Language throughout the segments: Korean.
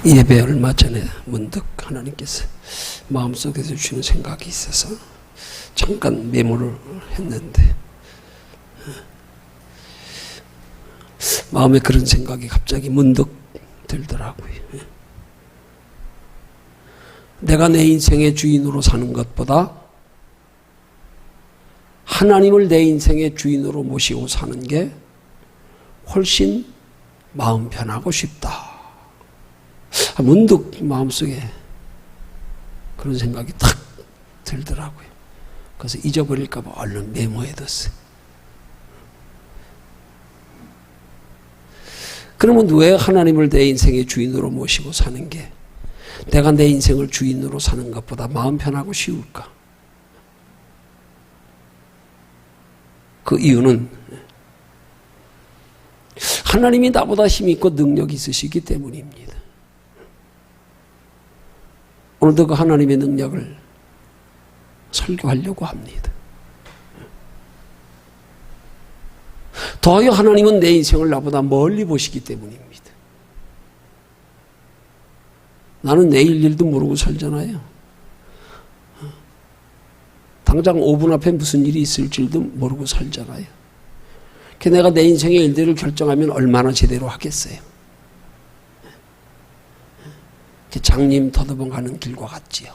예배 얼마 전에 문득 하나님께서 마음속에서 주시는 생각이 있어서 잠깐 메모를 했는데 마음에 그런 생각이 갑자기 문득 들더라고요. 내가 내 인생의 주인으로 사는 것보다 하나님을 내 인생의 주인으로 모시고 사는 게 훨씬 마음 편하고 쉽다. 문득 마음속에 그런 생각이 탁 들더라고요. 그래서 잊어버릴까 봐 얼른 메모해뒀어요. 그러면 왜 하나님을 내 인생의 주인으로 모시고 사는 게 내가 내 인생을 주인으로 사는 것보다 마음 편하고 쉬울까? 그 이유는 하나님이 나보다 힘 있고 능력이 있으시기 때문입니다. 오늘도 그 하나님의 능력을 설교하려고 합니다. 더하여 하나님은 내 인생을 나보다 멀리 보시기 때문입니다. 나는 내일 일도 모르고 살잖아요. 당장 5분 앞에 무슨 일이 있을 줄도 모르고 살잖아요. 내가 내 인생의 일들을 결정하면 얼마나 제대로 하겠어요. 장님 터듬어 가는 길과 같지요.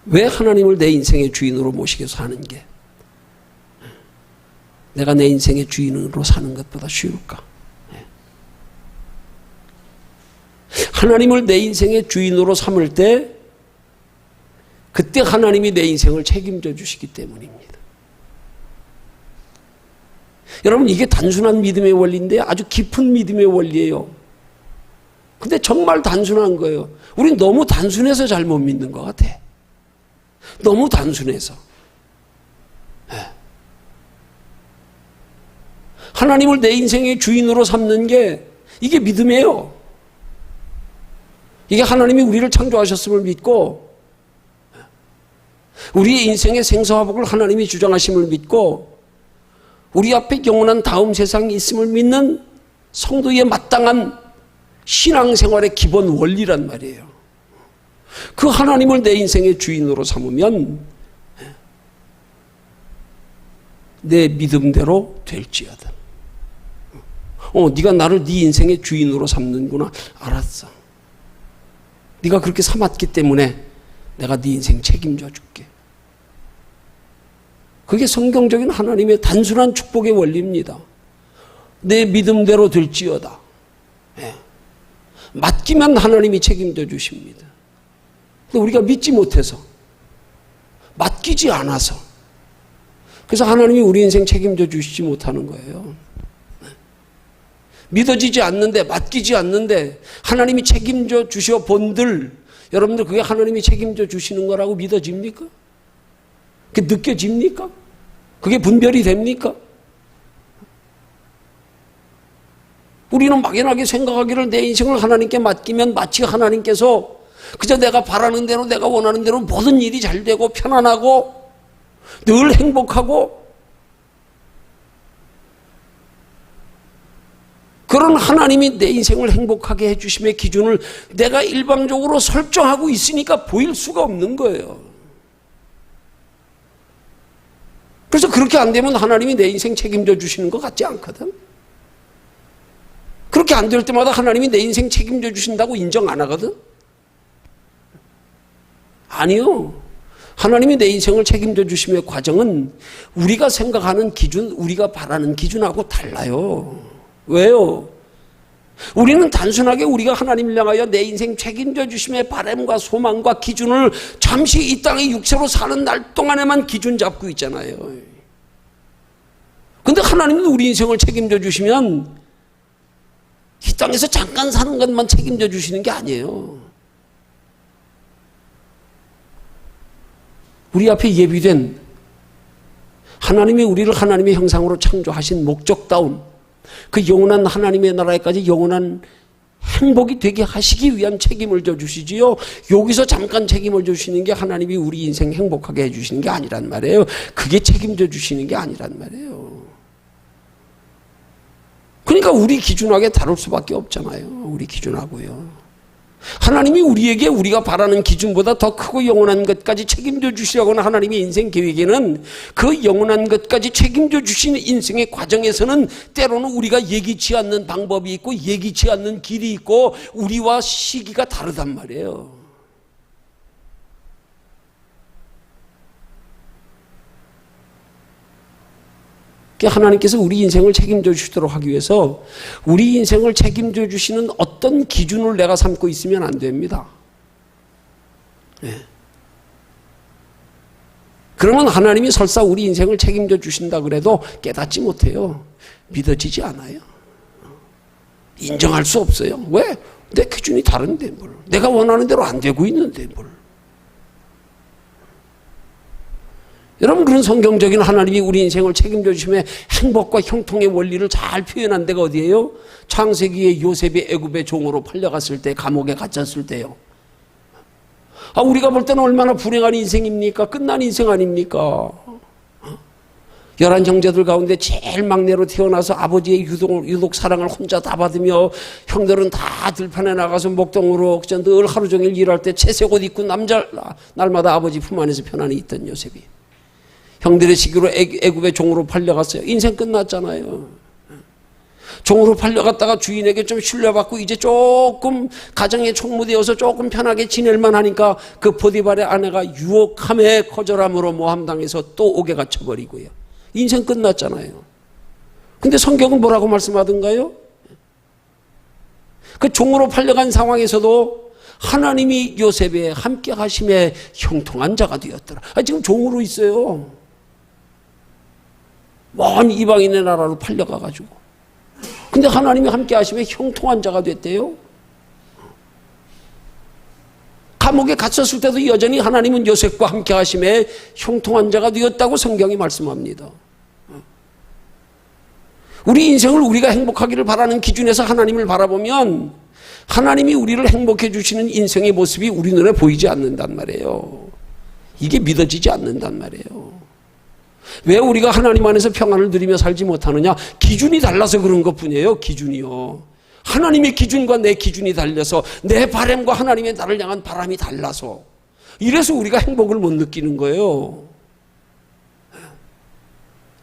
왜 하나님을 내 인생의 주인으로 모시게 사는 게 내가 내 인생의 주인으로 사는 것보다 쉬울까? 하나님을 내 인생의 주인으로 삼을 때 그때 하나님이 내 인생을 책임져 주시기 때문입니다. 여러분, 이게 단순한 믿음의 원리인데 아주 깊은 믿음의 원리예요. 근데 정말 단순한 거예요. 우린 너무 단순해서 잘못 믿는 것 같아. 너무 단순해서. 하나님을 내 인생의 주인으로 삼는 게 이게 믿음이에요. 이게 하나님이 우리를 창조하셨음을 믿고 우리의 인생의 생사화복을 하나님이 주장하심을 믿고 우리 앞에 영원한 다음 세상이 있음을 믿는 성도의 마땅한 신앙생활의 기본 원리란 말이에요. 그 하나님을 내 인생의 주인으로 삼으면 내 믿음대로 될지어다. 네가 나를 네 인생의 주인으로 삼는구나. 알았어. 네가 그렇게 삼았기 때문에 내가 네 인생 책임져 줄게. 그게 성경적인 하나님의 단순한 축복의 원리입니다. 내 믿음대로 될지어다. 맡기면 하나님이 책임져 주십니다. 근데 우리가 믿지 못해서, 맡기지 않아서, 그래서 하나님이 우리 인생 책임져 주시지 못하는 거예요. 믿어지지 않는데, 맡기지 않는데 하나님이 책임져 주셔 본들, 여러분들 그게 하나님이 책임져 주시는 거라고 믿어집니까? 그게 느껴집니까? 그게 분별이 됩니까? 우리는 막연하게 생각하기를 내 인생을 하나님께 맡기면 마치 하나님께서 그저 내가 바라는 대로, 내가 원하는 대로 모든 일이 잘 되고 편안하고 늘 행복하고 그런 하나님이 내 인생을 행복하게 해주심의 기준을 내가 일방적으로 설정하고 있으니까 보일 수가 없는 거예요. 그래서 그렇게 안 되면 하나님이 내 인생 책임져 주시는 것 같지 않거든. 그렇게 안 될 때마다 하나님이 내 인생 책임져 주신다고 인정 안 하거든. 아니요. 하나님이 내 인생을 책임져 주심의 과정은 우리가 생각하는 기준, 우리가 바라는 기준하고 달라요. 왜요? 우리는 단순하게 우리가 하나님을 향하여 내 인생 책임져 주심의 바람과 소망과 기준을 잠시 이 땅의 육체로 사는 날 동안에만 기준 잡고 있잖아요. 근데 하나님도 우리 인생을 책임져 주시면 이 땅에서 잠깐 사는 것만 책임져 주시는 게 아니에요. 우리 앞에 예비된 하나님이 우리를 하나님의 형상으로 창조하신 목적다운 그 영원한 하나님의 나라에까지 영원한 행복이 되게 하시기 위한 책임을 져주시지요. 여기서 잠깐 책임을 주시는 게 하나님이 우리 인생 행복하게 해주시는 게 아니란 말이에요. 그게 책임져 주시는 게 아니란 말이에요. 그러니까 우리 기준하게 다를 수밖에 없잖아요. 우리 기준하고요. 하나님이 우리에게 우리가 바라는 기준보다 더 크고 영원한 것까지 책임져 주시라고 하는 하나님의 인생 계획에는 그 영원한 것까지 책임져 주시는 인생의 과정에서는 때로는 우리가 예기치 않는 방법이 있고 예기치 않는 길이 있고 우리와 시기가 다르단 말이에요. 하나님께서 우리 인생을 책임져 주시도록 하기 위해서 우리 인생을 책임져 주시는 어떤 기준을 내가 삼고 있으면 안 됩니다. 네. 그러면 하나님이 설사 우리 인생을 책임져 주신다 그래도 깨닫지 못해요. 믿어지지 않아요. 인정할 수 없어요. 왜? 내 기준이 다른데 뭘. 내가 원하는 대로 안 되고 있는데 뭘. 여러분, 그런 성경적인 하나님이 우리 인생을 책임져 주시며 행복과 형통의 원리를 잘 표현한 데가 어디예요? 창세기에 요셉이 애굽의 종으로 팔려갔을 때, 감옥에 갇혔을 때요. 우리가 볼 때는 얼마나 불행한 인생입니까? 끝난 인생 아닙니까? 11 형제들 가운데 제일 막내로 태어나서 아버지의 유독 사랑을 혼자 다 받으며 형들은 다 들판에 나가서 목동으로 늘 하루 종일 일할 때 채색 옷 입고 날마다 아버지 품 안에서 편안히 있던 요셉이 형들의 시기로 애굽의 종으로 팔려갔어요. 인생 끝났잖아요. 종으로 팔려갔다가 주인에게 좀 신뢰받고 이제 조금 가정에 총무되어서 조금 편하게 지낼만 하니까 그 보디발의 아내가 유혹함에 거절함으로 모함당해서 또 옥에 갇혀버리고요. 인생 끝났잖아요. 근데 성경은 뭐라고 말씀하던가요? 그 종으로 팔려간 상황에서도 하나님이 요셉에 함께 하심에 형통한 자가 되었더라. 지금 종으로 있어요. 먼 이방인의 나라로 팔려가가지고. 근데 하나님이 함께 하시면 형통한 자가 됐대요. 감옥에 갇혔을 때도 여전히 하나님은 요셉과 함께 하심에 형통한 자가 되었다고 성경이 말씀합니다. 우리 인생을 우리가 행복하기를 바라는 기준에서 하나님을 바라보면 하나님이 우리를 행복해 주시는 인생의 모습이 우리 눈에 보이지 않는단 말이에요. 이게 믿어지지 않는단 말이에요. 왜 우리가 하나님 안에서 평안을 누리며 살지 못하느냐? 기준이 달라서 그런 것뿐이에요. 기준이요. 하나님의 기준과 내 기준이 달려서 내 바람과 하나님의 나를 향한 바람이 달라서 이래서 우리가 행복을 못 느끼는 거예요.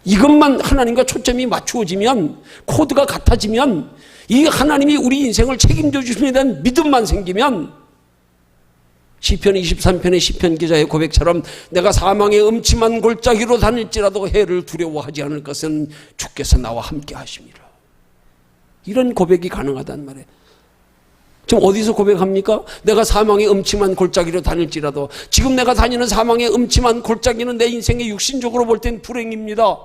이것만 하나님과 초점이 맞추어지면, 코드가 같아지면, 이 하나님이 우리 인생을 책임져 주심에 대한 믿음만 생기면 시편 23편의 시편 기자의 고백처럼 내가 사망의 음침한 골짜기로 다닐지라도 해를 두려워하지 않을 것은 주께서 나와 함께 하심이라. 이런 고백이 가능하단 말이에요. 지금 어디서 고백합니까? 내가 사망의 음침한 골짜기로 다닐지라도, 지금 내가 다니는 사망의 음침한 골짜기는 내 인생의 육신적으로 볼 땐 불행입니다.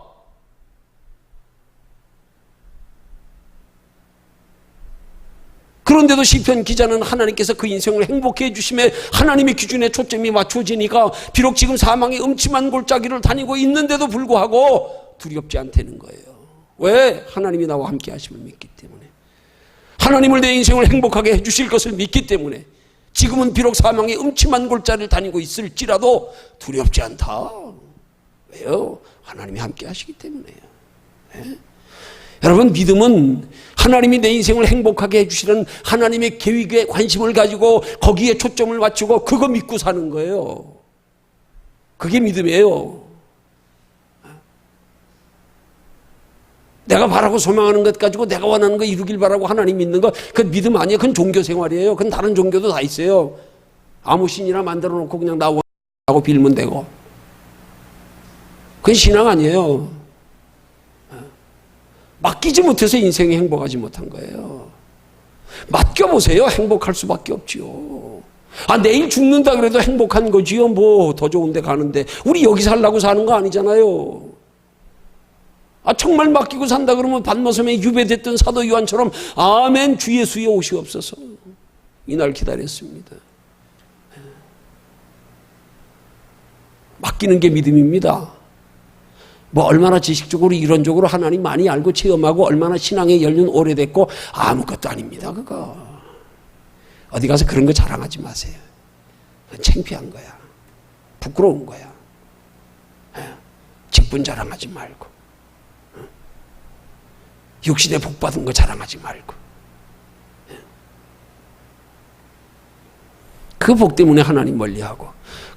그런데도 시편 기자는 하나님께서 그 인생을 행복해 해주심에 하나님의 기준에 초점이 맞춰지니까 비록 지금 사망의 음침한 골짜기를 다니고 있는데도 불구하고 두렵지 않다는 거예요. 왜? 하나님이 나와 함께 하심을 믿기 때문에. 하나님을 내 인생을 행복하게 해주실 것을 믿기 때문에 지금은 비록 사망의 음침한 골짜기를 다니고 있을지라도 두렵지 않다. 왜요? 하나님이 함께 하시기 때문에요. 네? 여러분, 믿음은 하나님이 내 인생을 행복하게 해주시는 하나님의 계획에 관심을 가지고 거기에 초점을 맞추고 그거 믿고 사는 거예요. 그게 믿음이에요. 내가 바라고 소망하는 것 가지고 내가 원하는 거 이루길 바라고 하나님 믿는 거, 그건 믿음 아니에요. 그건 종교 생활이에요. 그건 다른 종교도 다 있어요. 아무 신이나 만들어 놓고 그냥 나 원하고 빌면 되고. 그건 신앙 아니에요. 맡기지 못해서 인생이 행복하지 못한 거예요. 맡겨보세요. 행복할 수밖에 없지요. 내일 죽는다 그래도 행복한 거지요. 뭐 더 좋은 데 가는데. 우리 여기 살라고 사는 거 아니잖아요. 정말 맡기고 산다 그러면 반모섬에 유배됐던 사도 요한처럼 아멘 주 예수의 오시옵소서. 이날 기다렸습니다. 맡기는 게 믿음입니다. 뭐 얼마나 지식적으로 이론적으로 하나님 많이 알고 체험하고 얼마나 신앙에 연륜 오래됐고 아무것도 아닙니다. 그거. 어디 가서 그런 거 자랑하지 마세요. 창피한 거야. 부끄러운 거야. 직분 자랑하지 말고, 육신에 복 받은 거 자랑하지 말고, 그 복 때문에 하나님 멀리하고,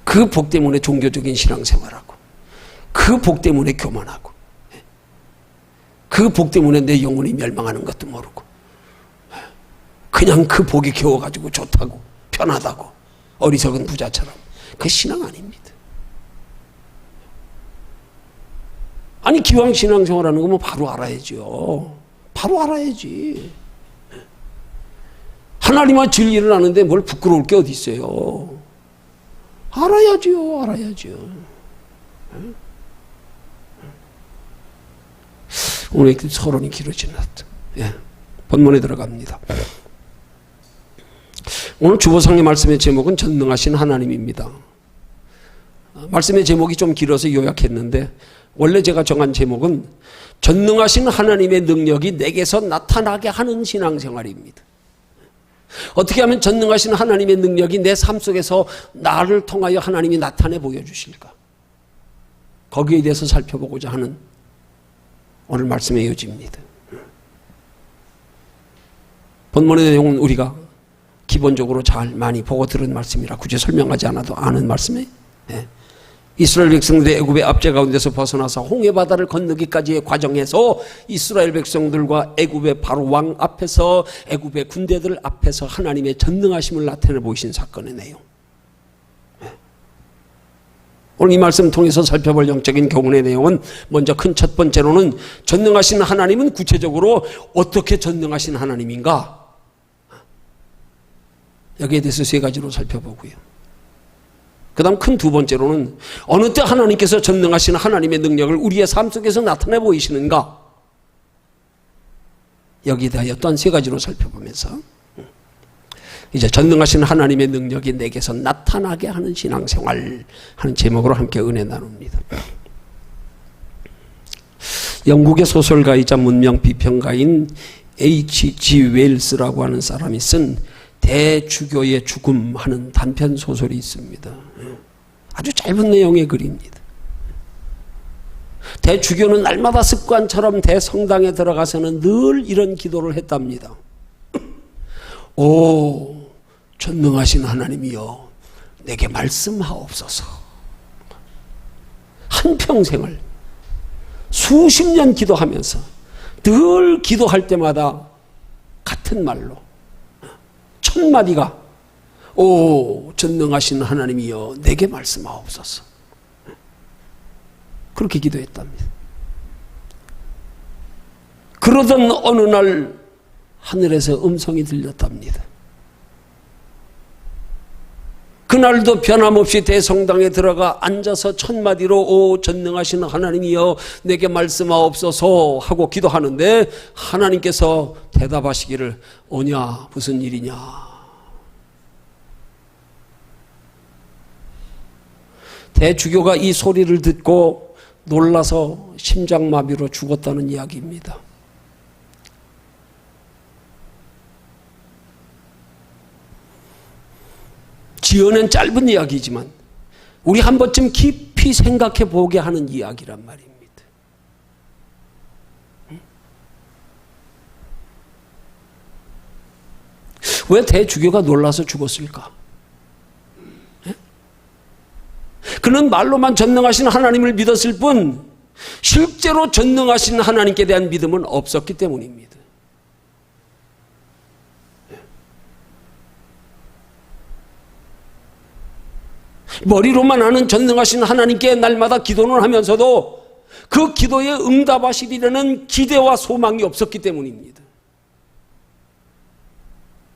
그 복 때문에 종교적인 신앙생활하고, 그 복 때문에 교만하고, 그 복 때문에 내 영혼이 멸망하는 것도 모르고, 그냥 그 복이 겨워가지고 좋다고 편하다고 어리석은 부자처럼, 그 신앙 아닙니다. 아니 기왕 신앙생활하는 거면 바로 알아야죠. 바로 알아야지. 하나님과 진리를 아는데 뭘 부끄러울 게 어디 있어요. 알아야지요. 알아야지요. 오늘 서론이 길어지났다. 예. 본문에 들어갑니다. 오늘 주보상의 말씀의 제목은 전능하신 하나님입니다. 말씀의 제목이 좀 길어서 요약했는데 원래 제가 정한 제목은 전능하신 하나님의 능력이 내게서 나타나게 하는 신앙생활입니다. 어떻게 하면 전능하신 하나님의 능력이 내 삶 속에서 나를 통하여 하나님이 나타내 보여주실까? 거기에 대해서 살펴보고자 하는 오늘 말씀의 요지입니다. 본문의 내용은 우리가 기본적으로 잘 많이 보고 들은 말씀이라 굳이 설명하지 않아도 아는 말씀이에요. 네. 이스라엘 백성들이 애굽의 압제 가운데서 벗어나서 홍해 바다를 건너기까지의 과정에서 이스라엘 백성들과 애굽의 바로 왕 앞에서 애굽의 군대들 앞에서 하나님의 전능하심을 나타내 보이신 사건의 내용. 네. 오늘 이 말씀 통해서 살펴볼 영적인 교훈의 내용은 먼저 큰 첫 번째로는 전능하신 하나님은 구체적으로 어떻게 전능하신 하나님인가? 여기에 대해서 세 가지로 살펴보고요. 그 다음 큰 두 번째로는 어느 때 하나님께서 전능하신 하나님의 능력을 우리의 삶 속에서 나타내 보이시는가? 여기에 대하여 또한 세 가지로 살펴보면서 이제 전능하신 하나님의 능력이 내게서 나타나게 하는 신앙생활 하는 제목으로 함께 은혜 나눕니다. 영국의 소설가이자 문명 비평가인 H.G. 웰스라고 하는 사람이 쓴 대주교의 죽음 하는 단편 소설이 있습니다. 아주 짧은 내용의 글입니다. 대주교는 날마다 습관처럼 대성당에 들어가서는 늘 이런 기도를 했답니다. 오 전능하신 하나님이여 내게 말씀하옵소서. 한평생을 수십 년 기도하면서 늘 기도할 때마다 같은 말로 첫 마디가 오 전능하신 하나님이여 내게 말씀하옵소서. 그렇게 기도했답니다. 그러던 어느 날 하늘에서 음성이 들렸답니다. 그날도 변함없이 대성당에 들어가 앉아서 첫 마디로 오 전능하신 하나님이여 내게 말씀하옵소서 하고 기도하는데 하나님께서 대답하시기를 오냐 무슨 일이냐. 대주교가 이 소리를 듣고 놀라서 심장마비로 죽었다는 이야기입니다. 지어낸 짧은 이야기지만 우리 한 번쯤 깊이 생각해 보게 하는 이야기란 말입니다. 왜 대주교가 놀라서 죽었을까? 그는 말로만 전능하신 하나님을 믿었을 뿐 실제로 전능하신 하나님께 대한 믿음은 없었기 때문입니다. 머리로만 아는 전능하신 하나님께 날마다 기도는 하면서도 그 기도에 응답하시리라는 기대와 소망이 없었기 때문입니다.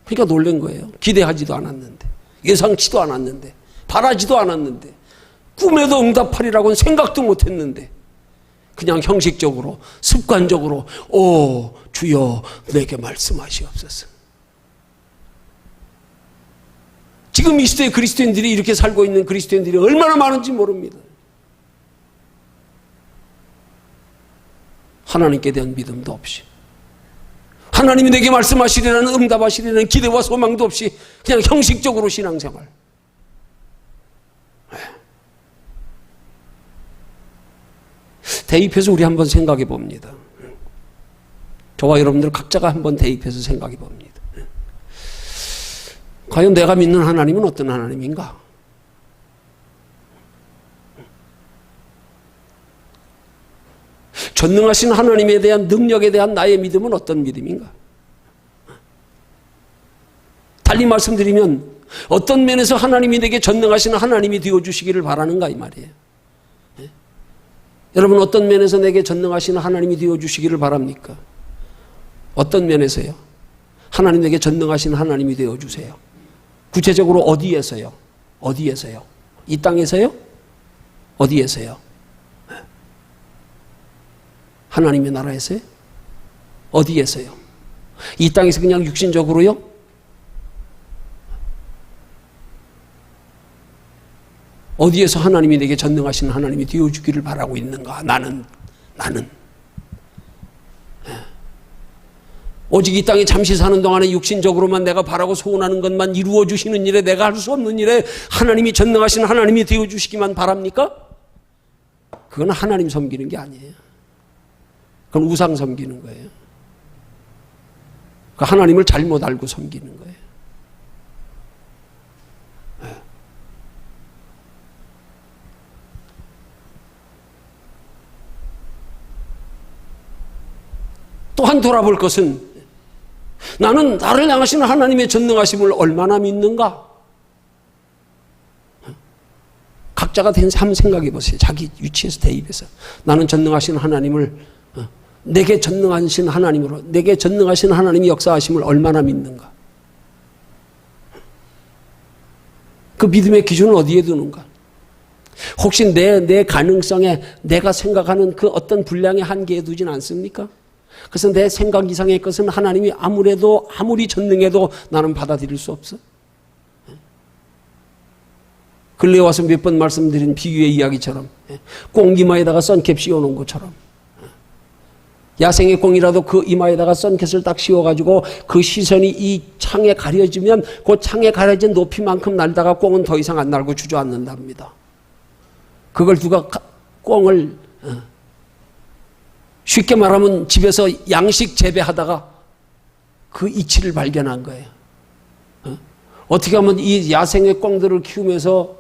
그러니까 놀란 거예요. 기대하지도 않았는데, 예상치도 않았는데, 바라지도 않았는데, 꿈에도 응답하리라고는 생각도 못했는데 그냥 형식적으로 습관적으로 오 주여 내게 말씀하시옵소서. 지금 이 시대의 그리스도인들이 이렇게 살고 있는 그리스도인들이 얼마나 많은지 모릅니다. 하나님께 대한 믿음도 없이 하나님이 내게 말씀하시리라는 응답하시리라는 기대와 소망도 없이 그냥 형식적으로 신앙생활. 대입해서 우리 한번 생각해 봅니다. 저와 여러분들 각자가 한번 대입해서 생각해 봅니다. 과연 내가 믿는 하나님은 어떤 하나님인가? 전능하신 하나님에 대한 능력에 대한 나의 믿음은 어떤 믿음인가? 달리 말씀드리면 어떤 면에서 하나님이 내게 전능하신 하나님이 되어주시기를 바라는가 이 말이에요. 여러분 어떤 면에서 내게 전능하신 하나님이 되어주시기를 바랍니까? 어떤 면에서요? 하나님 내게 전능하신 하나님이 되어주세요. 구체적으로 어디에서요? 어디에서요? 이 땅에서요? 어디에서요? 하나님의 나라에서요? 어디에서요? 이 땅에서 그냥 육신적으로요? 어디에서 하나님이 내게 전능하신 하나님이 되어주기를 바라고 있는가? 나는 오직 이 땅에 잠시 사는 동안에 육신적으로만 내가 바라고 소원하는 것만 이루어주시는 일에 내가 할 수 없는 일에 하나님이 전능하신 하나님이 되어주시기만 바랍니까? 그건 하나님 섬기는 게 아니에요. 그건 우상 섬기는 거예요. 그 하나님을 잘못 알고 섬기는 거예요. 또한 돌아볼 것은 나는 나를 향하시는 하나님의 전능하심을 얼마나 믿는가? 각자가 한번 생각해 보세요. 자기 위치에서 대입해서 나는 전능하신 하나님을 내게 전능하신 하나님으로 내게 전능하신 하나님이 역사하심을 얼마나 믿는가? 그 믿음의 기준은 어디에 두는가? 혹시 내 가능성에 내가 생각하는 그 어떤 분량의 한계에 두진 않습니까? 그래서 내 생각 이상의 것은 하나님이 아무리 전능해도 나는 받아들일 수 없어. 근래에 와서 몇 번 말씀드린 비유의 이야기처럼 꽁 이마에다가 선캡 씌워놓은 것처럼 야생의 꽁이라도 그 이마에다가 선켓을 딱 씌워가지고 그 시선이 이 창에 가려지면 그 창에 가려진 높이만큼 날다가 꽁은 더 이상 안 날고 주저앉는답니다. 그걸 누가 꽁을 쉽게 말하면 집에서 양식 재배하다가 그 이치를 발견한 거예요. 어떻게 하면 이 야생의 꽁들을 키우면서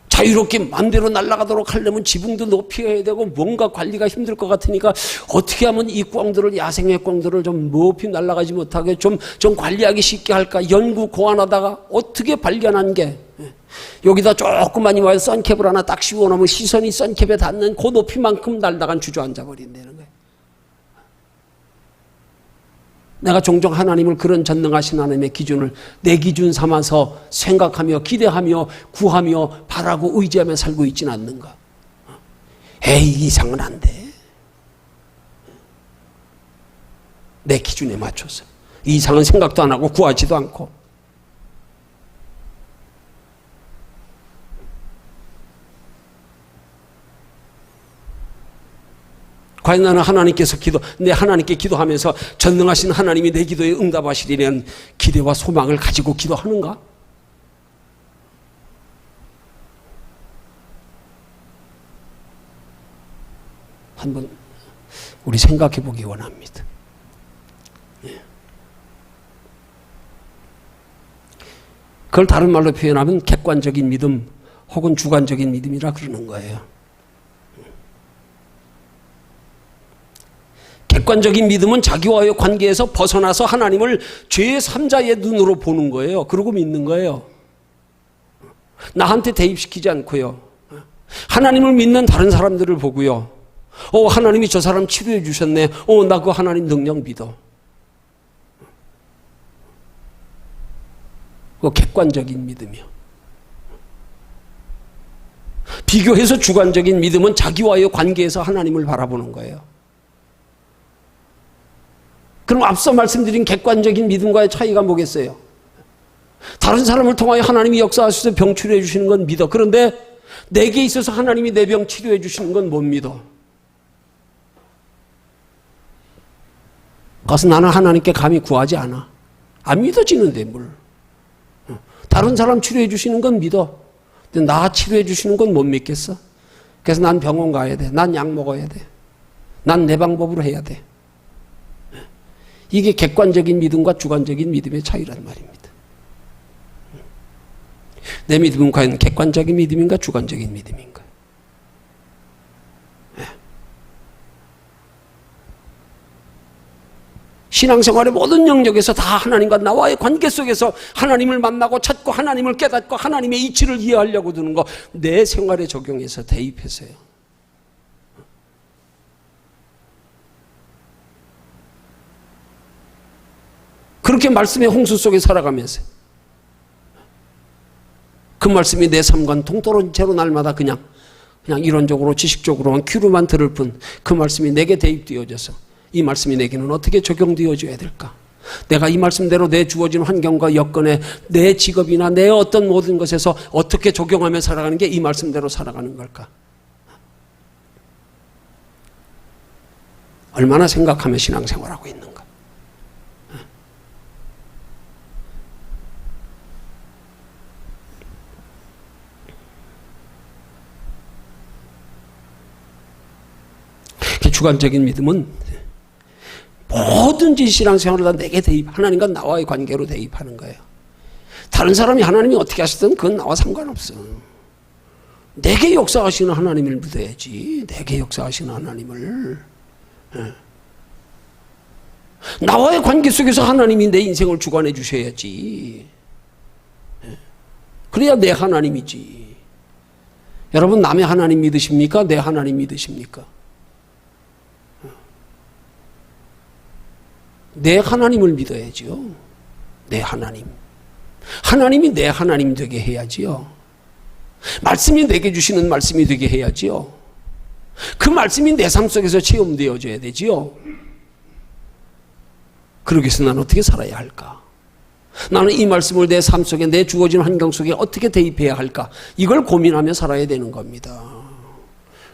자유롭게 마음대로 날아가도록 하려면 지붕도 높여야 되고 뭔가 관리가 힘들 것 같으니까 어떻게 하면 이 꽁들을 야생의 꽁들을 좀 높이 날아가지 못하게 좀 관리하기 쉽게 할까 연구 고안하다가 어떻게 발견한 게 여기다 조그만 이마에 선캡을 하나 딱 씌워놓으면 시선이 선캡에 닿는 그 높이만큼 날다간 주저앉아 버린다는 거예요. 내가 종종 하나님을 그런 전능하신 하나님의 기준을 내 기준 삼아서 생각하며 기대하며 구하며 바라고 의지하며 살고 있지는 않는가? 에이 이상은 안 돼. 내 기준에 맞춰서 이 이상은 생각도 안 하고 구하지도 않고 과연 나는 하나님께 기도하면서 전능하신 하나님이 내 기도에 응답하시리라는 기대와 소망을 가지고 기도하는가? 한번 우리 생각해 보기 원합니다. 그걸 다른 말로 표현하면 객관적인 믿음 혹은 주관적인 믿음이라 그러는 거예요. 객관적인 믿음은 자기와의 관계에서 벗어나서 하나님을 제3자의 눈으로 보는 거예요. 그러고 믿는 거예요. 나한테 대입시키지 않고요. 하나님을 믿는 다른 사람들을 보고요. 하나님이 저 사람 치료해 주셨네. 나 그 하나님 능력 믿어. 그 객관적인 믿음이요. 비교해서 주관적인 믿음은 자기와의 관계에서 하나님을 바라보는 거예요. 그럼 앞서 말씀드린 객관적인 믿음과의 차이가 뭐겠어요? 다른 사람을 통하여 하나님이 역사하셔서 병 치료해 주시는 건 믿어. 그런데 내게 있어서 하나님이 내 병 치료해 주시는 건 못 믿어. 그것은 나는 하나님께 감히 구하지 않아. 안 믿어지는데 뭘. 다른 사람 치료해 주시는 건 믿어. 근데 나 치료해 주시는 건 못 믿겠어. 그래서 난 병원 가야 돼. 난 약 먹어야 돼. 난 내 방법으로 해야 돼. 이게 객관적인 믿음과 주관적인 믿음의 차이란 말입니다. 내 믿음은 과연 객관적인 믿음인가 주관적인 믿음인가? 신앙생활의 모든 영역에서 다 하나님과 나와의 관계 속에서 하나님을 만나고 찾고 하나님을 깨닫고 하나님의 이치를 이해하려고 드는 거 내 생활에 적용해서 대입해서요. 그렇게 말씀의 홍수 속에 살아가면서 그 말씀이 내 삶과는 동떨어진 채로 날마다 그냥 이론적으로 지식적으로만 귀로만 들을 뿐 그 말씀이 내게 대입되어져서 이 말씀이 내게는 어떻게 적용되어져야 될까? 내가 이 말씀대로 내 주어진 환경과 여건에 내 직업이나 내 어떤 모든 것에서 어떻게 적용하며 살아가는 게 이 말씀대로 살아가는 걸까? 얼마나 생각하며 신앙생활하고 있는가? 주관적인 믿음은 뭐든지 신앙생활을 다 내게 대입, 하나님과 나와의 관계로 대입하는 거예요. 다른 사람이 하나님이 어떻게 하시든 그건 나와 상관없어. 내게 역사하시는 하나님을 믿어야지. 내게 역사하시는 하나님을. 나와의 관계 속에서 하나님이 내 인생을 주관해 주셔야지. 그래야 내 하나님이지. 여러분 남의 하나님 믿으십니까? 내 하나님 믿으십니까? 내 하나님을 믿어야지요. 내 하나님. 하나님이 내 하나님 되게 해야지요. 말씀이 내게 주시는 말씀이 되게 해야지요. 그 말씀이 내 삶 속에서 체험되어져야 되지요. 그러기 위해서 나는 어떻게 살아야 할까? 나는 이 말씀을 내 삶 속에 내 주어진 환경 속에 어떻게 대입해야 할까? 이걸 고민하며 살아야 되는 겁니다.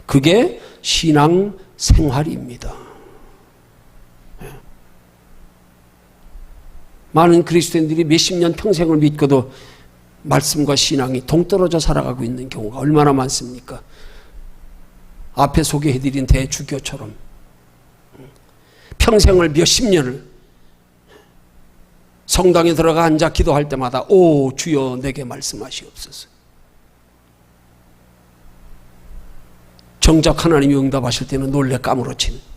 그게 신앙 생활입니다. 많은 그리스도인들이 몇십 년 평생을 믿고도 말씀과 신앙이 동떨어져 살아가고 있는 경우가 얼마나 많습니까? 앞에 소개해드린 대주교처럼 평생을 몇십 년을 성당에 들어가 앉아 기도할 때마다 오 주여 내게 말씀하시옵소서. 정작 하나님이 응답하실 때는 놀래 까무러치는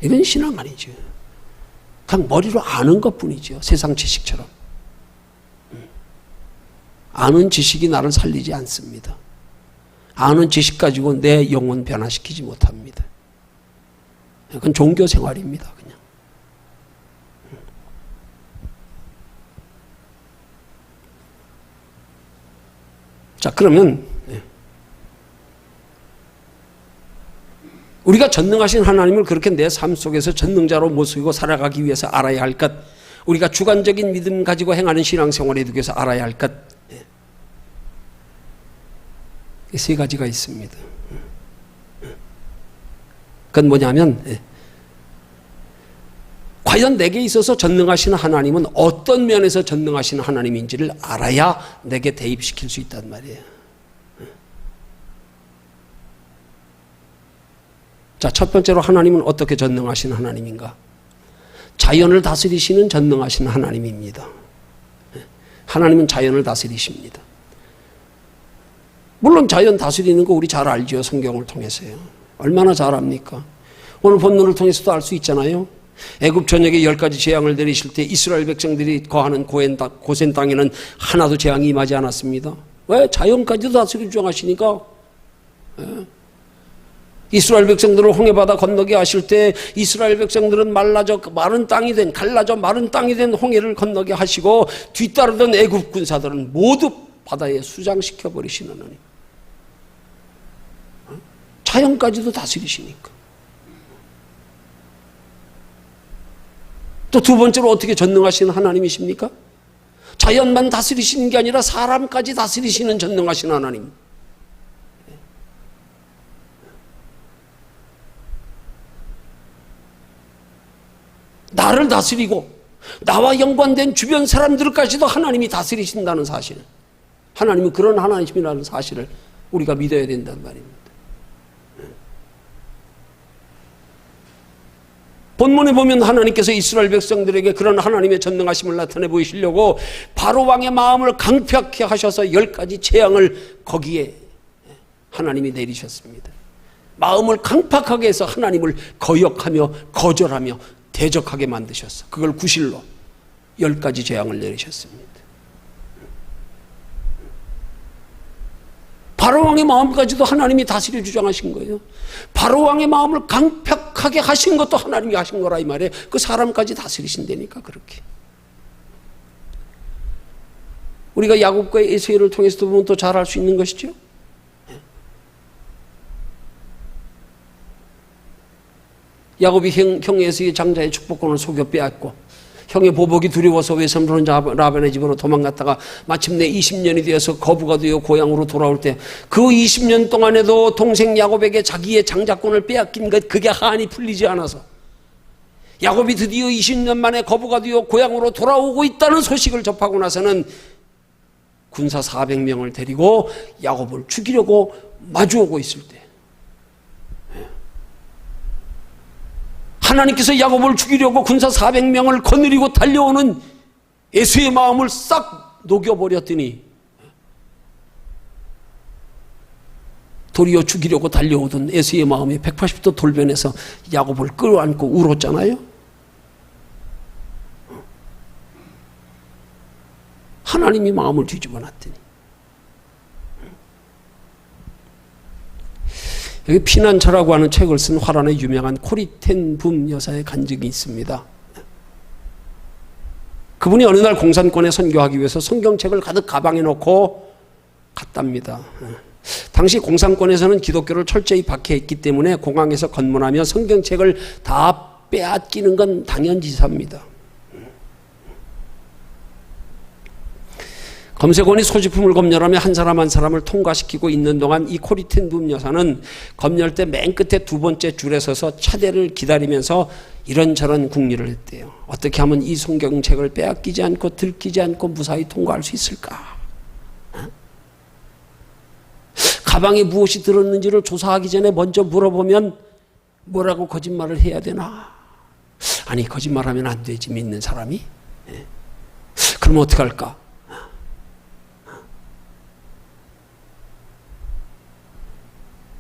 이건 신앙 아니죠. 그냥 머리로 아는 것뿐이죠. 세상 지식처럼. 아는 지식이 나를 살리지 않습니다. 아는 지식 가지고 내 영혼 변화시키지 못합니다. 그건 종교 생활입니다. 그냥. 자, 그러면 우리가 전능하신 하나님을 그렇게 내 삶 속에서 전능자로 모시고 살아가기 위해서 알아야 할 것, 우리가 주관적인 믿음 가지고 행하는 신앙생활에 대해서 알아야 할 것, 세 가지가 있습니다. 그건 뭐냐면 과연 내게 있어서 전능하신 하나님은 어떤 면에서 전능하신 하나님인지를 알아야 내게 대입시킬 수 있단 말이에요. 자, 첫 번째로 하나님은 어떻게 전능하신 하나님인가? 자연을 다스리시는 전능하신 하나님입니다. 하나님은 자연을 다스리십니다. 물론 자연 다스리는 거 우리 잘 알죠. 성경을 통해서요. 얼마나 잘 압니까? 오늘 본문을 통해서도 알 수 있잖아요. 애굽 전역에 10가지 재앙을 내리실 때 이스라엘 백성들이 거하는 고센 땅에는 하나도 재앙이 임하지 않았습니다. 왜? 자연까지도 다스리고 주장하시니까. 이스라엘 백성들을 홍해바다 건너게 하실 때 이스라엘 백성들은 갈라져 마른 땅이 된 홍해를 건너게 하시고 뒤따르던 애굽 군사들은 모두 바다에 수장시켜 버리시는 하나님. 자연까지도 다스리시니까. 또 두 번째로 어떻게 전능하신 하나님이십니까? 자연만 다스리시는 게 아니라 사람까지 다스리시는 전능하신 하나님. 나를 다스리고 나와 연관된 주변 사람들까지도 하나님이 다스리신다는 사실, 하나님은 그런 하나님이라는 사실을 우리가 믿어야 된다는 말입니다. 본문에 보면 하나님께서 이스라엘 백성들에게 그런 하나님의 전능하심을 나타내 보이시려고 바로 왕의 마음을 강팍하게 하셔서 10가지 재앙을 거기에 하나님이 내리셨습니다. 마음을 강팍하게 해서 하나님을 거역하며 거절하며 대적하게 만드셨어. 그걸 구실로 10가지 재앙을 내리셨습니다. 바로왕의 마음까지도 하나님이 다스려 주장하신 거예요. 바로왕의 마음을 강팍하게 하신 것도 하나님이 하신 거라 이 말이에요. 그 사람까지 다스리신다니까 그렇게. 우리가 야곱과 에서를 통해서도 보면 또 잘 알 수 있는 것이죠. 야곱이 형 에서의 장자의 축복권을 속여 빼앗고 형의 보복이 두려워서 외삼촌 라반의 집으로 도망갔다가 마침내 20년이 되어서 거부가 되어 고향으로 돌아올 때 그 20년 동안에도 동생 야곱에게 자기의 장자권을 빼앗긴 것, 그게 한이 풀리지 않아서 야곱이 드디어 20년 만에 거부가 되어 고향으로 돌아오고 있다는 소식을 접하고 나서는 군사 400명을 데리고 야곱을 죽이려고 마주오고 있을 때 하나님께서 야곱을 죽이려고 군사 400명을 거느리고 달려오는 에서의 마음을 싹 녹여버렸더니 도리어 죽이려고 달려오던 에서의 마음이 180도 돌변해서 야곱을 끌어안고 울었잖아요. 하나님이 마음을 뒤집어 놨더니 여기 피난처라고 하는 책을 쓴 화란의 유명한 코리텐붐 여사의 간증이 있습니다. 그분이 어느 날 공산권에 선교하기 위해서 성경책을 가득 가방에 넣고 갔답니다. 당시 공산권에서는 기독교를 철저히 박해했기 때문에 공항에서 검문하며 성경책을 다 빼앗기는 건 당연지사입니다. 검색원이 소지품을 검열하며 한 사람 한 사람을 통과시키고 있는 동안 이 코리텐붐 여사는 검열 때 맨 끝에 2번째 줄에 서서 차례를 기다리면서 이런저런 궁리를 했대요. 어떻게 하면 이 성경책을 빼앗기지 않고 들키지 않고 무사히 통과할 수 있을까? 가방에 무엇이 들었는지를 조사하기 전에 먼저 물어보면 뭐라고 거짓말을 해야 되나? 아니, 거짓말하면 안 되지, 믿는 사람이. 그러면 어떡할까?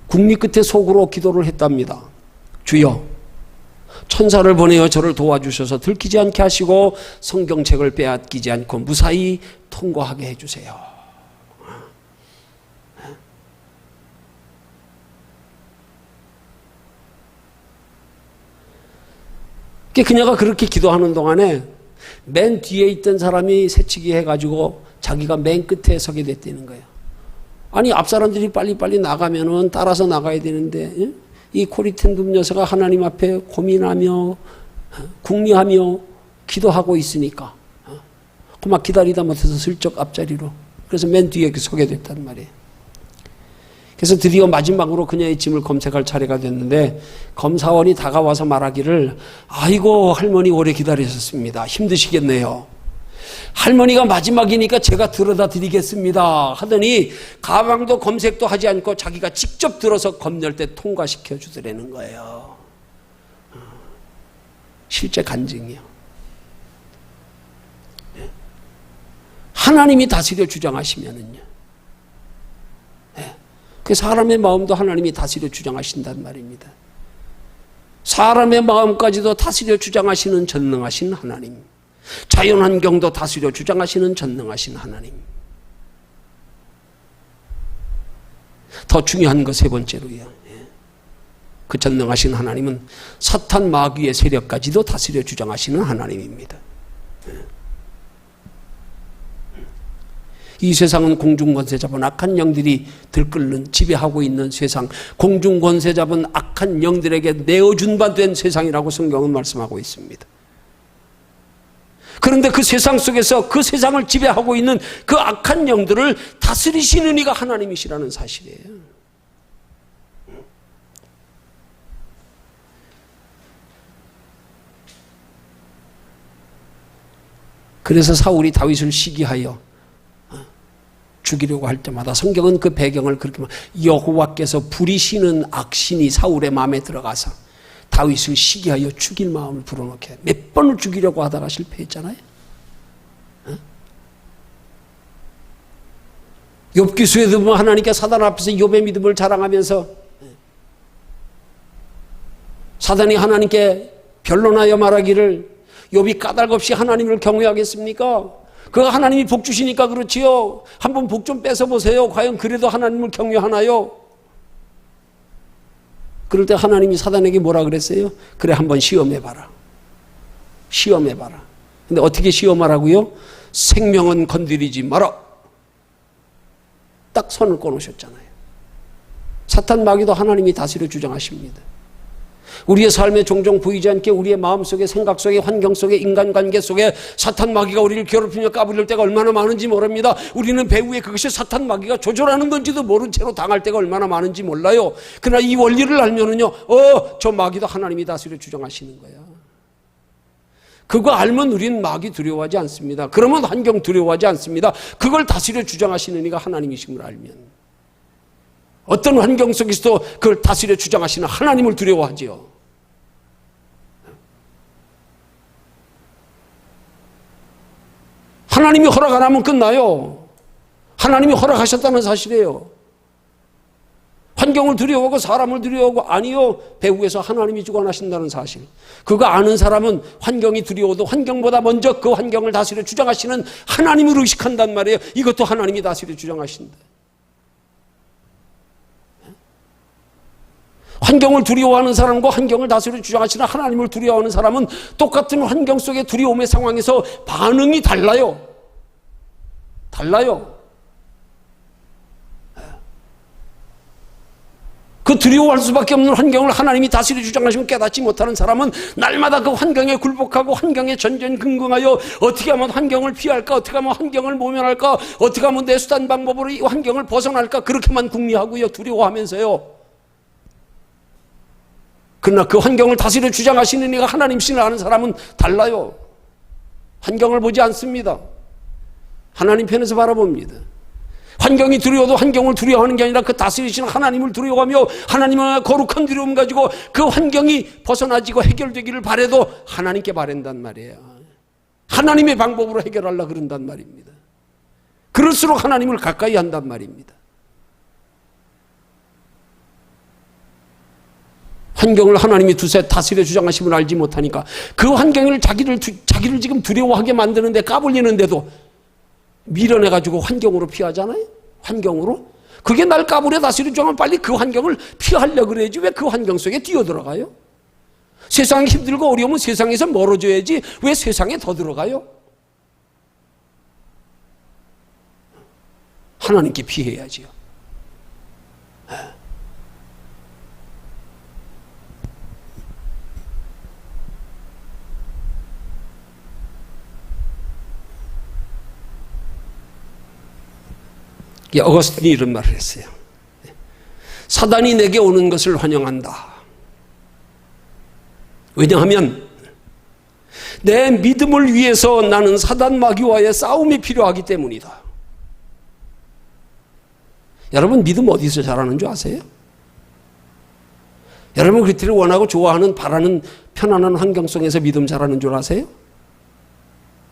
궁리 끝에 속으로 기도를 했답니다. 주여, 천사를 보내어 저를 도와주셔서 들키지 않게 하시고 성경책을 빼앗기지 않고 무사히 통과하게 해주세요. 그녀가 그렇게 기도하는 동안에 맨 뒤에 있던 사람이 새치기 해가지고 자기가 맨 끝에 서게 됐다는 거예요. 아니, 앞 사람들이 빨리빨리 나가면은 따라서 나가야 되는데, 이 코리텐붐 여사가 하나님 앞에 고민하며, 궁리하며, 기도하고 있으니까, 막 기다리다 못해서 슬쩍 앞자리로. 그래서 맨 뒤에 서게 됐단 말이에요. 그래서 드디어 마지막으로 그녀의 짐을 검색할 차례가 됐는데, 검사원이 다가와서 말하기를, 아이고, 할머니 오래 기다리셨습니다. 힘드시겠네요. 할머니가 마지막이니까 제가 들어다 드리겠습니다 하더니 가방도 검색도 하지 않고 자기가 직접 들어서 검열 때 통과시켜 주더라는 거예요. 실제 간증이요. 하나님이 다스려 주장하시면은요. 그 사람의 마음도 하나님이 다스려 주장하신단 말입니다. 사람의 마음까지도 다스려 주장하시는 전능하신 하나님. 자연환경도 다스려 주장하시는 전능하신 하나님. 더 중요한 거 세 번째로요. 그 전능하신 하나님은 사탄 마귀의 세력까지도 다스려 주장하시는 하나님입니다. 이 세상은 공중권세 잡은 악한 영들이 들끓는 지배하고 있는 세상, 공중권세 잡은 악한 영들에게 내어준 바 된 세상이라고 성경은 말씀하고 있습니다. 그런데 그 세상 속에서 그 세상을 지배하고 있는 그 악한 영들을 다스리시는 이가 하나님이시라는 사실이에요. 그래서 사울이 다윗을 시기하여 죽이려고 할 때마다 성경은 그 배경을 그렇게 여호와께서 부리시는 악신이 사울의 마음에 들어가서 다윗을 시기하여 죽일 마음을 불어넣게 몇 번을 죽이려고 하다가 실패했잖아요. 욥기서에도 보면 하나님께 사단 앞에서 욥의 믿음을 자랑하면서 사단이 하나님께 변론하여 말하기를 욥이 까닭없이 하나님을 경외하겠습니까? 그 하나님이 복 주시니까 그렇지요. 한번 복 좀 뺏어보세요. 과연 그래도 하나님을 경외하나요? 그럴 때 하나님이 사단에게 뭐라 그랬어요? 그래, 한번 시험해봐라. 시험해봐라. 근데 어떻게 시험하라고요? 생명은 건드리지 마라. 딱 선을 꺼놓으셨잖아요. 사탄 마귀도 하나님이 다스려 주장하십니다. 우리의 삶에 종종 보이지 않게 우리의 마음속에, 생각 속에, 환경 속에, 인간관계 속에 사탄 마귀가 우리를 괴롭히며 까불릴 때가 얼마나 많은지 모릅니다. 우리는 배후에 그것이 사탄 마귀가 조절하는 건지도 모른 채로 당할 때가 얼마나 많은지 몰라요. 그러나 이 원리를 알면은요, 저 마귀도 하나님이 다스려 주장하시는 거야. 그거 알면 우리는 마귀 두려워하지 않습니다. 그러면 환경 두려워하지 않습니다. 그걸 다스려 주장하시는 이가 하나님이심을 알면 어떤 환경 속에서도 그걸 다스려 주장하시는 하나님을 두려워하지요. 하나님이 허락 안 하면 끝나요. 하나님이 허락하셨다는 사실이에요. 환경을 두려워하고 사람을 두려워하고 아니요. 배후에서 하나님이 주관하신다는 사실. 그거 아는 사람은 환경이 두려워도 환경보다 먼저 그 환경을 다스려 주장하시는 하나님을 의식한단 말이에요. 이것도 하나님이 다스려 주장하신다. 환경을 두려워하는 사람과 환경을 다스려 주장하시는 하나님을 두려워하는 사람은 똑같은 환경 속의 두려움의 상황에서 반응이 달라요. 달라요. 그 두려워할 수밖에 없는 환경을 하나님이 다스려 주장하시면 깨닫지 못하는 사람은 날마다 그 환경에 굴복하고 환경에 전전긍긍하여 어떻게 하면 환경을 피할까, 어떻게 하면 환경을 모면할까, 어떻게 하면 내 수단 방법으로 이 환경을 벗어날까, 그렇게만 궁리하고요, 두려워하면서요. 그러나 그 환경을 다스려 주장하시는 이가 하나님신을 아는 사람은 달라요. 환경을 보지 않습니다. 하나님 편에서 바라봅니다. 환경이 두려워도 환경을 두려워하는 게 아니라 그 다스리시는 하나님을 두려워하며 하나님의 거룩한 두려움 가지고 그 환경이 벗어나지고 해결되기를 바라도 하나님께 바란단 말이에요. 하나님의 방법으로 해결하려고 그런단 말입니다. 그럴수록 하나님을 가까이 한단 말입니다. 환경을 하나님이 두세 다스려 주장하심을 알지 못하니까 그 환경을 자기를 지금 두려워하게 만드는데 까불리는데도 밀어내가지고 환경으로 피하잖아요. 환경으로. 그게 날 까불에 다스려 주장하면 빨리 그 환경을 피하려고 그래야지 왜 그 환경 속에 뛰어들어가요? 세상이 힘들고 어려우면 세상에서 멀어져야지 왜 세상에 더 들어가요? 하나님께 피해야지요. 어거스틴이 이런 말을 했어요. 사단이 내게 오는 것을 환영한다. 왜냐하면 내 믿음을 위해서 나는 사단 마귀와의 싸움이 필요하기 때문이다. 여러분 믿음 어디서 자라는 줄 아세요? 여러분 그리스도를 원하고 좋아하는 바라는 편안한 환경 속에서 믿음 자라는 줄 아세요?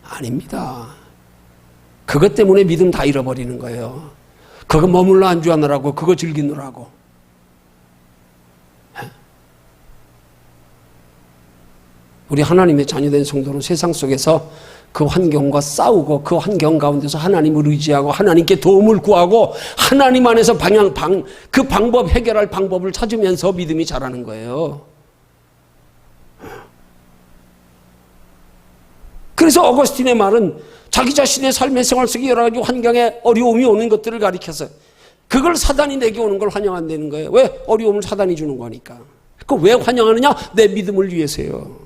아닙니다. 그것 때문에 믿음 다 잃어버리는 거예요. 그거 머물러 안주하느라고, 그거 즐기느라고. 우리 하나님의 자녀된 성도는 세상 속에서 그 환경과 싸우고 그 환경 가운데서 하나님을 의지하고 하나님께 도움을 구하고 하나님 안에서 그 방법, 해결할 방법을 찾으면서 믿음이 자라는 거예요. 그래서 어거스틴의 말은 자기 자신의 삶의 생활 속에 여러 가지 환경에 어려움이 오는 것들을 가리켜서 그걸 사단이 내게 오는 걸 환영한다는 거예요. 왜? 어려움을 사단이 주는 거니까. 그 왜 환영하느냐? 내 믿음을 위해서요.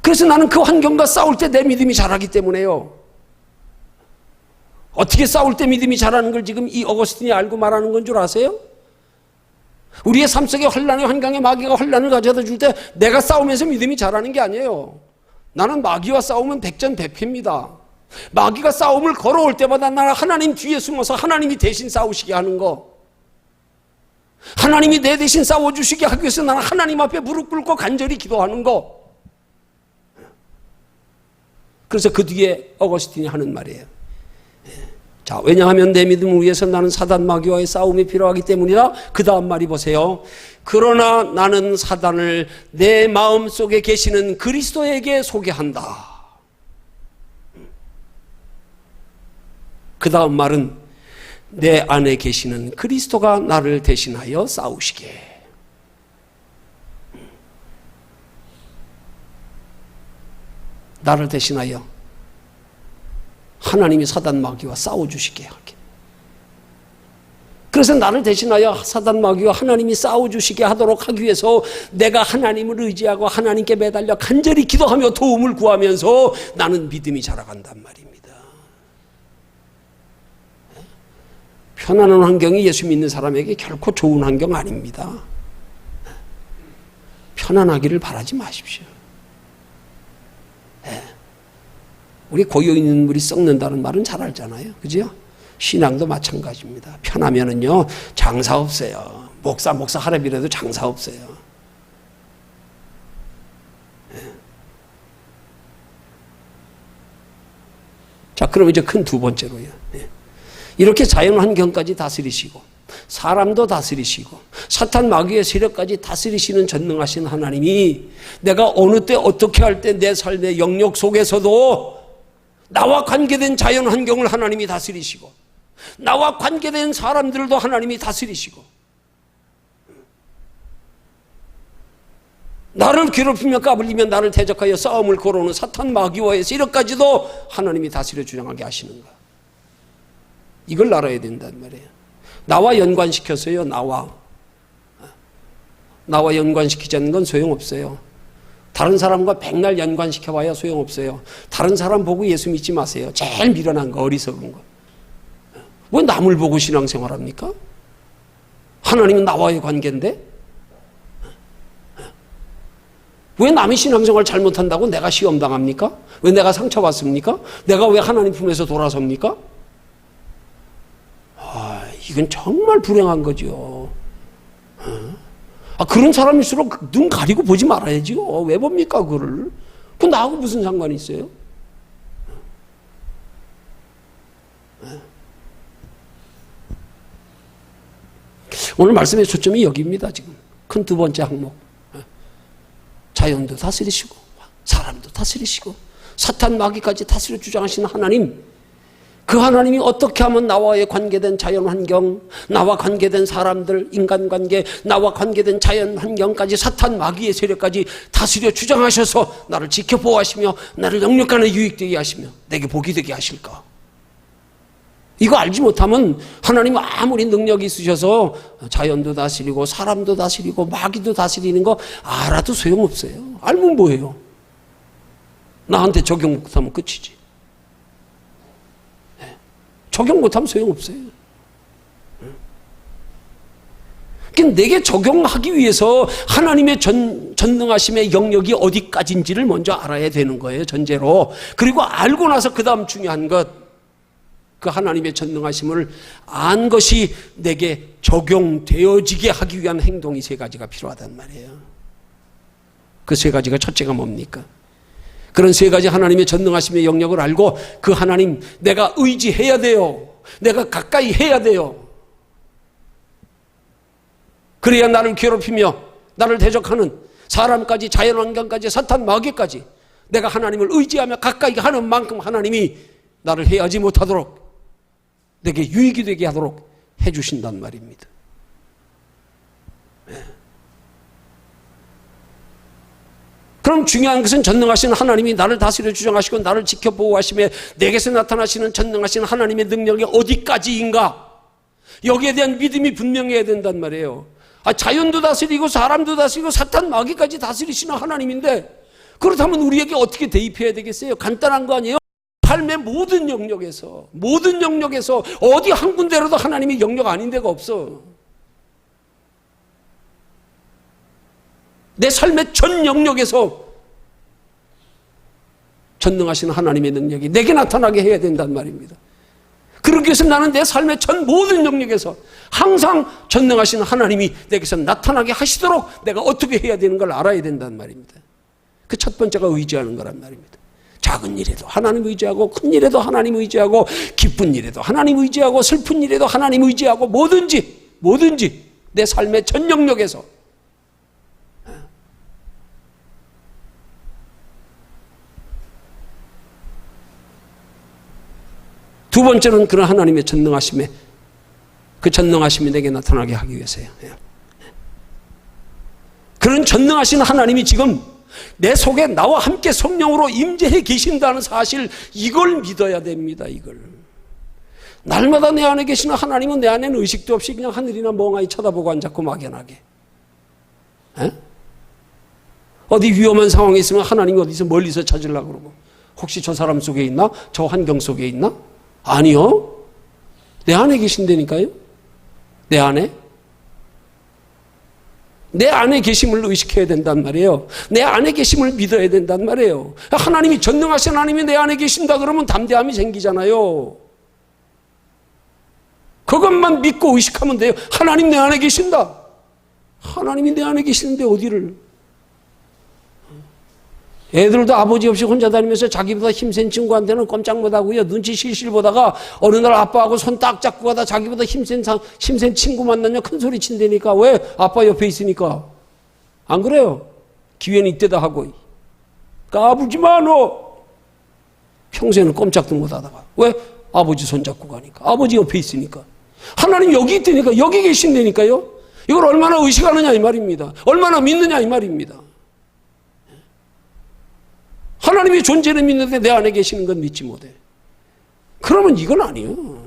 그래서 나는 그 환경과 싸울 때 내 믿음이 자라기 때문에요. 어떻게 싸울 때 믿음이 자라는 걸 지금 이 어거스틴이 알고 말하는 건 줄 아세요? 우리의 삶 속에 환란의 환경에 마귀가 환란을 가져다 줄 때 내가 싸우면서 믿음이 자라는 게 아니에요. 나는 마귀와 싸우면 백전백패입니다. 마귀가 싸움을 걸어올 때마다 나는 하나님 뒤에 숨어서 하나님이 대신 싸우시게 하는 거, 하나님이 내 대신 싸워주시게 하기 위해서 나는 하나님 앞에 무릎 꿇고 간절히 기도하는 거. 그래서 그 뒤에 어거스틴이 하는 말이에요. 자, 왜냐하면 내 믿음을 위해서 나는 사단 마귀와의 싸움이 필요하기 때문이다. 그 다음 말이 보세요. 그러나 나는 사단을 내 마음속에 계시는 그리스도에게 소개한다. 그 다음 말은 내 안에 계시는 그리스도가 나를 대신하여 싸우시게. 나를 대신하여 하나님이 사단 마귀와 싸워주시게 하게. 그래서 나를 대신하여 사단 마귀와 하나님이 싸워주시게 하도록 하기 위해서 내가 하나님을 의지하고 하나님께 매달려 간절히 기도하며 도움을 구하면서 나는 믿음이 자라간단 말입니다. 편안한 환경이 예수 믿는 사람에게 결코 좋은 환경 아닙니다. 편안하기를 바라지 마십시오. 우리 고요인물이 썩는다는 말은 잘 알잖아요. 그죠? 신앙도 마찬가지입니다. 편하면은요, 장사 없어요. 목사 하랩이라도 장사 없어요. 자, 그럼 이제 큰 두 번째로요. 이렇게 자연 환경까지 다스리시고 사람도 다스리시고 사탄 마귀의 세력까지 다스리시는 전능하신 하나님이 내가 어느 때 어떻게 할 때 내 삶의 영역 속에서도 나와 관계된 자연 환경을 하나님이 다스리시고 나와 관계된 사람들도 하나님이 다스리시고 나를 괴롭히며 까불리며 나를 대적하여 싸움을 걸어오는 사탄 마귀와의 세력까지도 하나님이 다스려 주장하게 하시는가. 이걸 알아야 된단 말이에요. 나와 연관시켜서요. 나와 연관시키지 않는 건 소용없어요. 다른 사람과 백날 연관시켜봐야 소용없어요. 다른 사람 보고 예수 믿지 마세요. 제일 미련한 거, 어리석은 거. 왜 남을 보고 신앙생활합니까? 하나님은 나와의 관계인데? 왜 남이 신앙생활 잘못한다고 내가 시험당합니까? 왜 내가 상처받습니까? 내가 왜 하나님 품에서 돌아섭니까? 이건 정말 불행한 거죠. 그런 사람일수록 눈 가리고 보지 말아야죠. 왜 봅니까, 그거를? 그 나하고 무슨 상관이 있어요? 오늘 말씀의 초점이 여기입니다, 지금. 큰 두 번째 항목. 자연도 다스리시고, 사람도 다스리시고, 사탄 마귀까지 다스려 주장하시는 하나님, 그 하나님이 어떻게 하면 나와의 관계된 자연 환경, 나와 관계된 사람들, 인간관계, 나와 관계된 자연 환경까지 사탄 마귀의 세력까지 다스려 주장하셔서 나를 지켜보호하시며 나를 영역간에 유익되게 하시며 내게 복이 되게 하실까? 이거 알지 못하면 하나님 아무리 능력이 있으셔서 자연도 다스리고 사람도 다스리고 마귀도 다스리는 거 알아도 소용없어요. 알면 뭐예요? 나한테 적용 못하면 끝이지. 적용 못하면 소용없어요. 그러니까 내게 적용하기 위해서 하나님의 전능하심의 영역이 어디까지인지를 먼저 알아야 되는 거예요, 전제로. 그리고 알고 나서 그 다음 중요한 것, 그 하나님의 전능하심을 안 것이 내게 적용되어지게 하기 위한 행동이 세 가지가 필요하단 말이에요. 그 세 가지가 첫째가 뭡니까? 그런 세 가지 하나님의 전능하심의 영역을 알고 그 하나님 내가 의지해야 돼요. 내가 가까이 해야 돼요. 그래야 나를 괴롭히며 나를 대적하는 사람까지 자연환경까지 사탄 마귀까지 내가 하나님을 의지하며 가까이 하는 만큼 하나님이 나를 해하지 못하도록 내게 유익이 되게 하도록 해주신단 말입니다. 네. 그럼 중요한 것은 전능하신 하나님이 나를 다스려 주장하시고 나를 지켜보호하시며 내게서 나타나시는 전능하신 하나님의 능력이 어디까지인가? 여기에 대한 믿음이 분명해야 된단 말이에요. 자연도 다스리고 사람도 다스리고 사탄 마귀까지 다스리시는 하나님인데 그렇다면 우리에게 어떻게 대입해야 되겠어요? 간단한 거 아니에요? 삶의 모든 영역에서 어디 한 군데라도 하나님의 영역 아닌 데가 없어. 내 삶의 전 영역에서 전능하신 하나님의 능력이 내게 나타나게 해야 된단 말입니다. 그러기 위해서 나는 내 삶의 전 모든 영역에서 항상 전능하신 하나님이 내게서 나타나게 하시도록 내가 어떻게 해야 되는 걸 알아야 된단 말입니다. 그 첫 번째가 의지하는 거란 말입니다. 작은 일에도 하나님 의지하고, 큰 일에도 하나님 의지하고, 기쁜 일에도 하나님 의지하고, 슬픈 일에도 하나님 의지하고, 뭐든지 내 삶의 전 영역에서 두 번째는 그런 하나님의 전능하심에, 그 전능하심이 내게 나타나게 하기 위해서요. 그런 전능하신 하나님이 지금 내 속에 나와 함께 성령으로 임재해 계신다는 사실, 이걸 믿어야 됩니다. 이걸. 날마다 내 안에 계시는 하나님은 내 안에는 의식도 없이 그냥 하늘이나 멍하니 쳐다보고 앉았고 막연하게. 어디 위험한 상황에 있으면 하나님이 어디서 멀리서 찾으려고 그러고, 혹시 저 사람 속에 있나? 저 환경 속에 있나? 아니요. 내 안에 계신다니까요. 내 안에. 내 안에 계심을 의식해야 된단 말이에요. 내 안에 계심을 믿어야 된단 말이에요. 하나님이 전능하신 하나님이 내 안에 계신다 그러면 담대함이 생기잖아요. 그것만 믿고 의식하면 돼요. 하나님 내 안에 계신다. 하나님이 내 안에 계시는데 어디를. 애들도 아버지 없이 혼자 다니면서 자기보다 힘센 친구한테는 꼼짝 못하고요. 눈치 실실 보다가 어느 날 아빠하고 손 딱 잡고 가다 자기보다 힘센 친구 만나면 큰 소리 친다니까. 왜? 아빠 옆에 있으니까. 안 그래요? 기회는 이때다 하고. 까불지 마 너. 평소에는 꼼짝도 못하다가. 왜? 아버지 손 잡고 가니까. 아버지 옆에 있으니까. 하나님 여기 있다니까. 여기 계신다니까요. 이걸 얼마나 의식하느냐 이 말입니다. 얼마나 믿느냐 이 말입니다. 하나님의 존재를 믿는데 내 안에 계시는 건 믿지 못해. 그러면 이건 아니에요.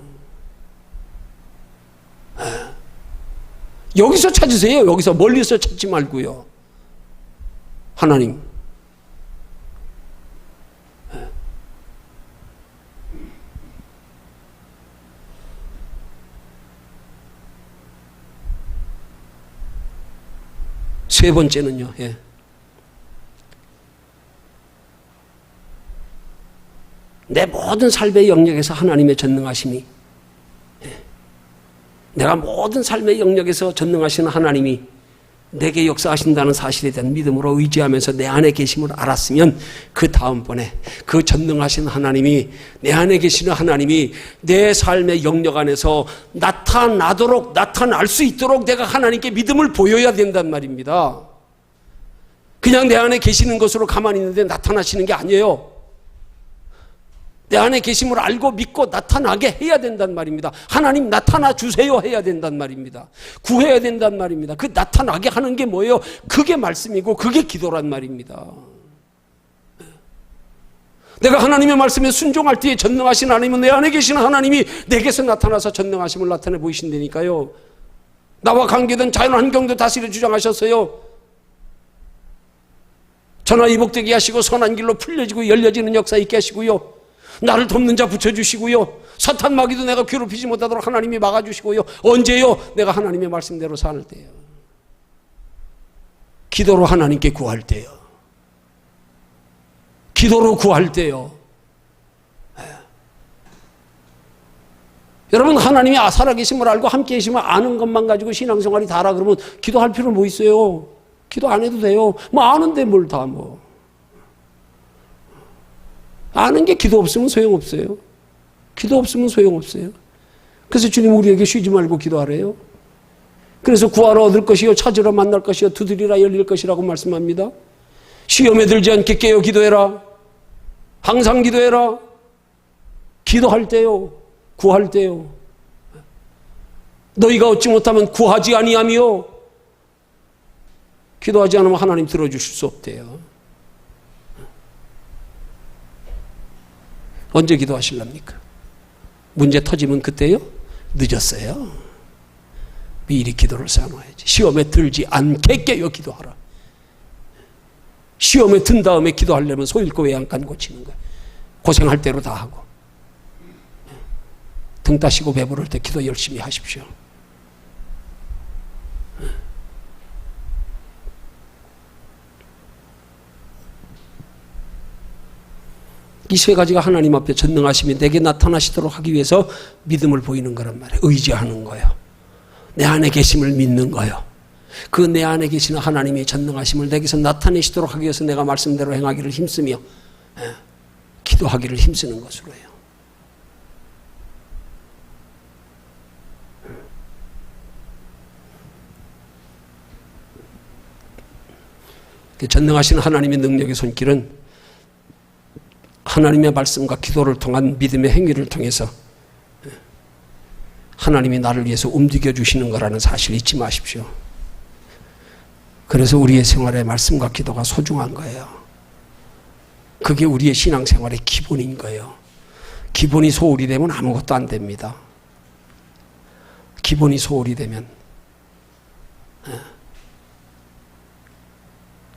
여기서 찾으세요. 여기서 멀리서 찾지 말고요. 하나님. 세 번째는요. 내 모든 삶의 영역에서 하나님의 전능하심이, 내가 모든 삶의 영역에서 전능하시는 하나님이 내게 역사하신다는 사실에 대한 믿음으로 의지하면서 내 안에 계심을 알았으면, 그 다음번에 그 전능하신 하나님이, 내 안에 계시는 하나님이 내 삶의 영역 안에서 나타날 수 있도록 내가 하나님께 믿음을 보여야 된단 말입니다. 그냥 내 안에 계시는 것으로 가만히 있는데 나타나시는 게 아니에요. 내 안에 계심을 알고 믿고 나타나게 해야 된단 말입니다. 하나님 나타나 주세요 해야 된단 말입니다. 구해야 된단 말입니다. 그 나타나게 하는 게 뭐예요? 그게 말씀이고 그게 기도란 말입니다. 내가 하나님의 말씀에 순종할 때에 전능하신 하나님은, 내 안에 계시는 하나님이 내게서 나타나서 전능하심을 나타내 보이신다니까요. 나와 관계된 자연 환경도 다스려 주장하셨어요. 전화위복되게 하시고 선한 길로 풀려지고 열려지는 역사 있게 하시고요. 나를 돕는 자 붙여주시고요. 사탄 마귀도 내가 괴롭히지 못하도록 하나님이 막아주시고요. 언제요? 내가 하나님의 말씀대로 살 때요. 기도로 하나님께 구할 때요. 기도로 구할 때요. 여러분, 하나님이 살아계심을 알고 함께 계심을 아는 것만 가지고 신앙생활이 다라 그러면 기도할 필요 뭐 있어요? 기도 안 해도 돼요. 뭐 아는데 뭘 다 뭐. 아는 게 기도 없으면 소용없어요. 기도 없으면 소용없어요. 그래서 주님 우리에게 쉬지 말고 기도하래요. 그래서 구하러 얻을 것이요, 찾으러 만날 것이요, 두드리라 열릴 것이라고 말씀합니다. 시험에 들지 않게 깨어 기도해라. 항상 기도해라. 기도할 때요, 구할 때요. 너희가 얻지 못하면 구하지 아니하며, 기도하지 않으면 하나님 들어주실 수 없대요. 언제 기도하실랍니까? 문제 터지면 그때요? 늦었어요. 미리 기도를 쌓아놔야지. 시험에 들지 않게 깨어 기도하라. 시험에 든 다음에 기도하려면 소잃고 외양간 고치는 거예요. 고생할 대로 다 하고. 등 따시고 배부를 때 기도 열심히 하십시오. 이 세 가지가 하나님 앞에 전능하심이 내게 나타나시도록 하기 위해서 믿음을 보이는 거란 말이에요. 의지하는 거예요. 내 안에 계심을 믿는 거예요. 그 내 안에 계시는 하나님의 전능하심을 내게서 나타내시도록 하기 위해서 내가 말씀대로 행하기를 힘쓰며 기도하기를 힘쓰는 것으로 해요. 전능하신 하나님의 능력의 손길은 하나님의 말씀과 기도를 통한 믿음의 행위를 통해서 하나님이 나를 위해서 움직여 주시는 거라는 사실을 잊지 마십시오. 그래서 우리의 생활에 말씀과 기도가 소중한 거예요. 그게 우리의 신앙생활의 기본인 거예요. 기본이 소홀히 되면 아무것도 안 됩니다. 기본이 소홀히 되면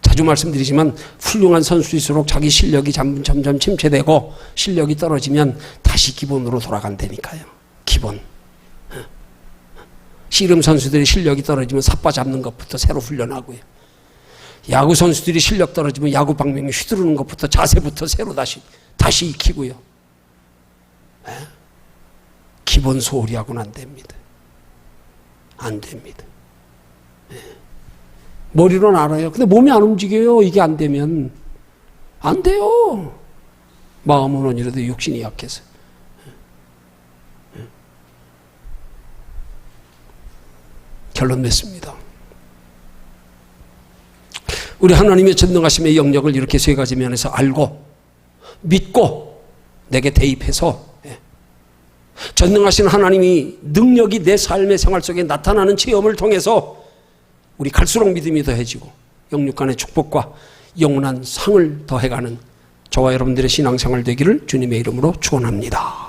자주 말씀드리지만 훌륭한 선수일수록 자기 실력이 점점 침체되고 실력이 떨어지면 다시 기본으로 돌아간다니까요. 기본. 씨름 선수들이 실력이 떨어지면 삿바 잡는 것부터 새로 훈련하고요. 야구 선수들이 실력 떨어지면 야구 방망이 휘두르는 것부터 자세부터 새로 다시 익히고요. 기본 소홀히 하고는 안 됩니다. 안 됩니다. 머리로는 알아요. 근데 몸이 안 움직여요. 이게 안 되면. 안 돼요. 마음은 원이라도 육신이 약해서. 결론 냈습니다. 우리 하나님의 전능하심의 영역을 이렇게 세 가지 면에서 알고 믿고 내게 대입해서 전능하신 하나님이 능력이 내 삶의 생활 속에 나타나는 체험을 통해서 우리 갈수록 믿음이 더해지고 영육간의 축복과 영원한 상을 더해가는 저와 여러분들의 신앙생활 되기를 주님의 이름으로 축원합니다.